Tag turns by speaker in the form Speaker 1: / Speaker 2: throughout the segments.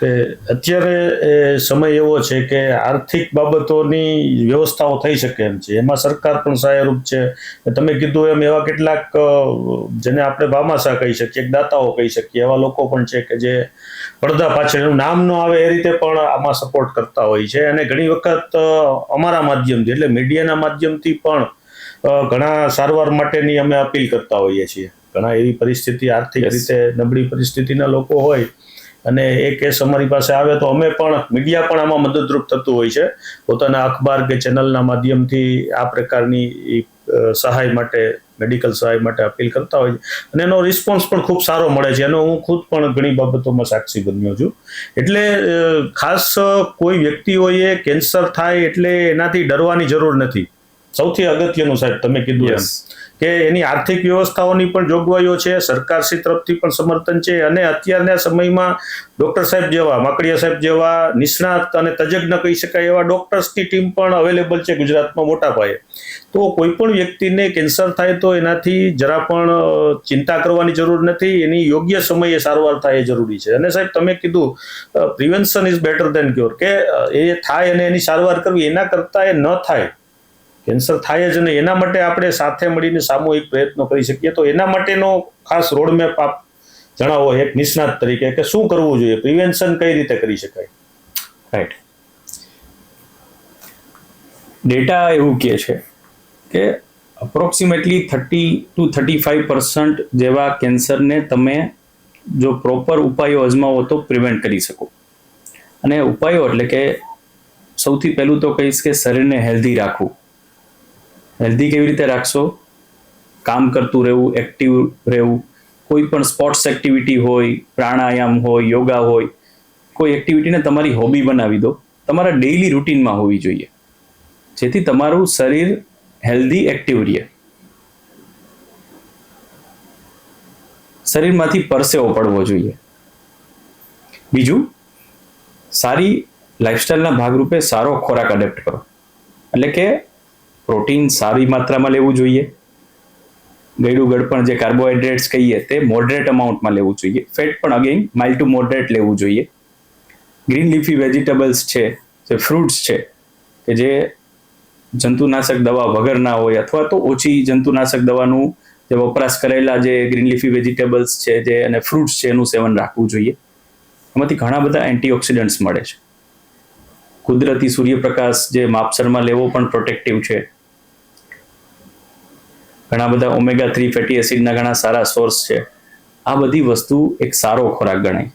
Speaker 1: કે અત્યારે સમય એવો છે કે આર્થિક બાબતોની વ્યવસ્થાઓ થઈ શકે એમ છે, એમાં સરકાર પણ સહાયરૂપ છે. તમે કીધું એમ એવા કેટલાક જેને આપણે ભામાશા કહી શકીએ, દાતાઓ કહી શકીએ, એવા લોકો પણ છે કે જે પડદા પાછળ એનું નામ ન આવે એ રીતે પણ આમાં સપોર્ટ કરતા હોય છે. અને ઘણી વખત અમારા માધ્યમથી એટલે મીડિયાના માધ્યમથી પણ ઘણા સારવાર માટેની અમે અપીલ કરતા હોઈએ છીએ. ઘણા એવી પરિસ્થિતિ આર્થિક રીતે નબળી પરિસ્થિતિના લોકો હોય અને એ કેસ અમારી પાસે આવે તો અમે પણ મીડિયા પણ આમાં મદદરૂપ થતું હોય છે. પોતાના અખબાર કે ચેનલના માધ્યમથી આ પ્રકારની સહાય માટે, મેડિકલ સહાય માટે અપીલ કરતા હોય છે અને એનો રિસ્પોન્સ પણ ખૂબ સારો મળે છે. એનો હું ખુદ પણ ઘણી બાબતોમાં સાક્ષી બન્યો છું. એટલે ખાસ કોઈ વ્યક્તિઓએ કેન્સર થાય એટલે એનાથી ડરવાની જરૂર નથી. સૌથી અગત્યનું સાહેબ તમે કીધું એમ કે એની આર્થિક વ્યવસ્થાઓની પણ જોગવાઈઓ છે, સરકારશ્રી તરફથી પણ સમર્થન છે અને અત્યારના સમયમાં ડૉક્ટર સાહેબ જેવા, માકડીયા સાહેબ જેવા નિષ્ણાત અને તજજ્ઞ કહી શકાય એવા ડૉક્ટર્સની ટીમ પણ અવેલેબલ છે ગુજરાતમાં મોટા પાયે. તો કોઈ પણ વ્યક્તિને કેન્સર થાય તો એનાથી જરા પણ ચિંતા કરવાની જરૂર નથી. એની યોગ્ય સમયે સારવાર થાય એ જરૂરી છે. અને સાહેબ તમે કીધું prevention is better than cure, કે એ થાય અને એની સારવાર કરવી એના કરતાં એ ન થાય, કેન્સર થાય જ નહીં, એના માટે આપણે સાથે મળીને સામૂહિક પ્રયત્નો કરી શકીએ. તો એના માટેનો ખાસ રોડમેપ આપ જણાવો એક નિષ્ણાત તરીકે કે શું કરવું જોઈએ, પ્રિવેન્શન કઈ રીતે કરી શકાય?
Speaker 2: રાઈટ. ડેટા એવું કહે છે કે અપ્રોક્સિમેટલી 30-35% જેવા કેન્સરને તમે જો પ્રોપર ઉપાયો અજમાવો તો પ્રિવેન્ટ કરી શકો. અને ઉપાયો એટલે કે સૌથી પહેલું તો કહીશ કે શરીરને હેલ્ધી રાખવું. હેલ્ધી કેવી રીતે રાખશો? કામ કરતું રહેવું, એક્ટિવ રહેવું, કોઈ પણ સ્પોર્ટ્સ એક્ટિવિટી હોય, પ્રાણાયામ હોય, યોગા હોય, કોઈ એક્ટિવિટીને તમારી હોબી બનાવી દો, તમારા ડેઇલી રૂટીનમાં હોવી જોઈએ, જેથી તમારું શરીર હેલ્ધી એક્ટિવ રહે. શરીરમાંથી પરસેવો પડવો જોઈએ. બીજું, સારી લાઈફસ્ટાઈલના ભાગરૂપે સારો ખોરાક એડેપ્ટ કરો, એટલે કે પ્રોટીન સારી માત્રામાં લેવું જોઈએ. ગળ્યું ગળપણ જે કાર્બોહાઈડ્રેટ્સ કહીએ તે મોડરેટ અમાઉન્ટમાં લેવું જોઈએ. ફેટ પણ અગેન માઇલ્ડ ટુ મોડરેટ લેવું જોઈએ. ગ્રીન લીફી વેજીટેબલ્સ છે, જે ફ્રૂટ્સ છે કે જે જંતુનાશક દવા વગરના હોય અથવા તો ઓછી જંતુનાશક દવાનું જે વપરાશ કરેલા જે ગ્રીન લીફી વેજીટેબલ્સ છે જે અને ફ્રૂટ્સ છે એનું સેવન રાખવું જોઈએ. એમાંથી ઘણા બધા એન્ટીઓક્સિડન્ટ્સ મળે છે. કુદરતી સૂર્યપ્રકાશ જે માપસરમાં લેવો પણ પ્રોટેક્ટિવ છે. ઘણા બધા ઓમેગા-3 ફેટી એસિડના ઘણા સારા સોર્સ છે. આ બધી વસ્તુ એક સારો ખોરાક ગણાય.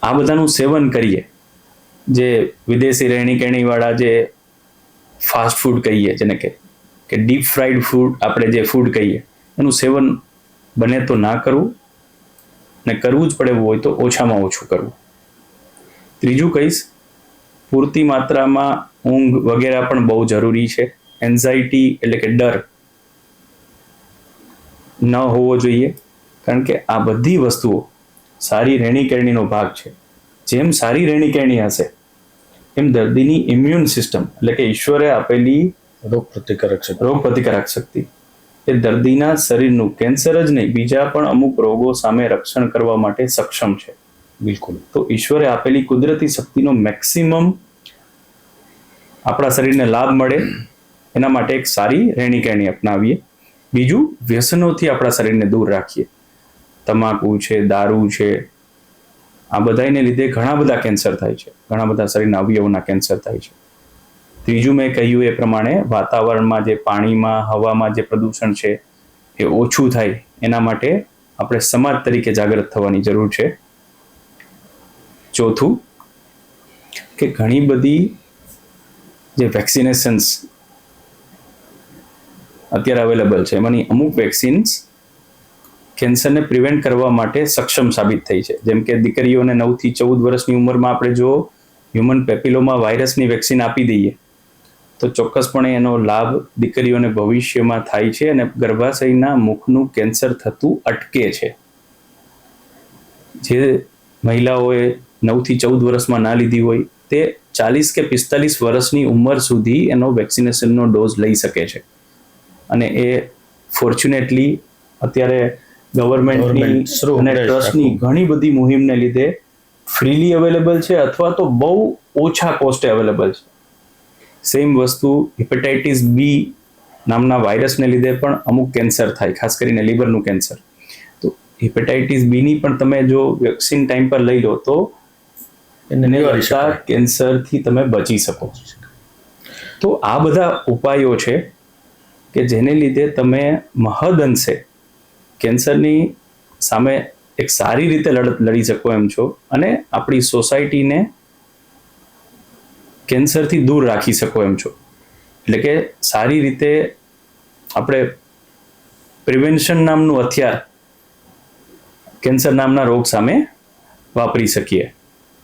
Speaker 2: આ બધાનું સેવન કરીએ, જે વિદેશી રહેણી કહેણીવાળા જે ફાસ્ટ ફૂડ કહીએ, જેને કે ડીપ ફ્રાઈડ ફૂડ, આપણે જે ફૂડ કહીએ, એનું સેવન બને તો ના કરવું, ને કરવું જ પડે એવું હોય તો ઓછામાં ઓછું કરવું. ત્રીજું કહીશ, પૂરતી માત્રામાં ઊંઘ વગેરે પણ બહુ જરૂરી છે. એન્ઝાઇટી એટલે કે ડર ન હોવો જોઈએ, કારણ કે આ બધી વસ્તુઓ સારી રહેણીકરણીનો ભાગ છે. જેમ સારી રહેણીકરણી હશે એમ દર્દીની ઇમ્યુન સિસ્ટમ એટલે કે ઈશ્વરે આપેલી રોગપ્રતિકારક શક્તિ એ દર્દીના શરીરનું કેન્સર જ નહીં બીજા પણ અમુક રોગો સામે રક્ષણ કરવા માટે સક્ષમ છે.
Speaker 1: બિલકુલ.
Speaker 2: તો ઈશ્વરે આપેલી કુદરતી શક્તિનો મેક્સિમમ આપણા શરીરને લાભ મળે એના માટે એક સારી રહેણીકરણી અપનાવીએ. બીજું, વ્યસનોથી આપણા શરીરને દૂર રાખીએ. તમાકુ છે, દારૂ છે, આ બધાને લીધે ઘણા બધા કેન્સર થાય છે, ઘણા બધા શરીરના અવયવોના કેન્સર થાય છે. ત્રીજું, મેં કહ્યું એ પ્રમાણે વાતાવરણમાં જે પાણીમાં, હવામાં જે પ્રદૂષણ છે એ ઓછું થાય એના માટે આપણે સમાજ તરીકે જાગૃત થવાની જરૂર છે. ચોથું, કે ઘણી બધી જે વેક્સિનેશન્સ અત્યારે અવેલેબલ છે એમાંની અમુક વેક્સિન્સ કેન્સરને પ્રિવેન્ટ કરવા માટે સક્ષમ સાબિત થઈ છે. જેમ કે દીકરીઓને 9 થી 14 વર્ષની ઉંમરમાં આપણે જો હ્યુમન પેપિલોમા વાયરસની વેક્સિન આપી દઈએ તો ચોક્કસપણે એનો લાભ દીકરીઓને ભવિષ્યમાં થાય છે અને ગર્ભાશયના મુખનું કેન્સર થતું અટકે છે. જે મહિલાઓએ 9 થી 14 વર્ષમાં ના લીધી હોય તે 40 કે 45 વર્ષની ઉંમર સુધી એનો વેક્સિનેશનનો ડોઝ લઈ શકે છે. અને એ ફોર્ચ્યુનેટલી અત્યારે ગવર્મેન્ટની
Speaker 1: Government through
Speaker 2: અને
Speaker 1: દેશ
Speaker 2: ટ્રસ્ટની
Speaker 1: આખું.
Speaker 2: ઘણી બધી મુહિમને લીધે ફ્રીલી અવેલેબલ છે અથવા તો બહુ ઓછા કોસ્ટે અવેલેબલ છે. સેમ વસ્તુ હિપેટાઇટિસ બી નામના વાયરસને લીધે પણ અમુક કેન્સર થાય, ખાસ કરીને લીવરનું કેન્સર. તો હિપેટાઇટિસ બીની પણ તમે જો વેક્સિન ટાઈમ પર લઈ લો તો
Speaker 1: એને નિવારી
Speaker 2: લગતા
Speaker 1: શકાય.
Speaker 2: કેન્સરથી તમે બચી શકો. તો આ બધા ઉપાયો છે કે જેને લીધે તમે મહદઅંશે કેન્સરની સામે એક સારી રીતે લડત લડી શકો એમ છો અને આપણી સોસાયટીને કેન્સરથી દૂર રાખી શકો એમ છો. એટલે કે સારી રીતે આપણે પ્રિવેન્શન નામનું હથિયાર કેન્સર નામના રોગ સામે વાપરી શકીએ.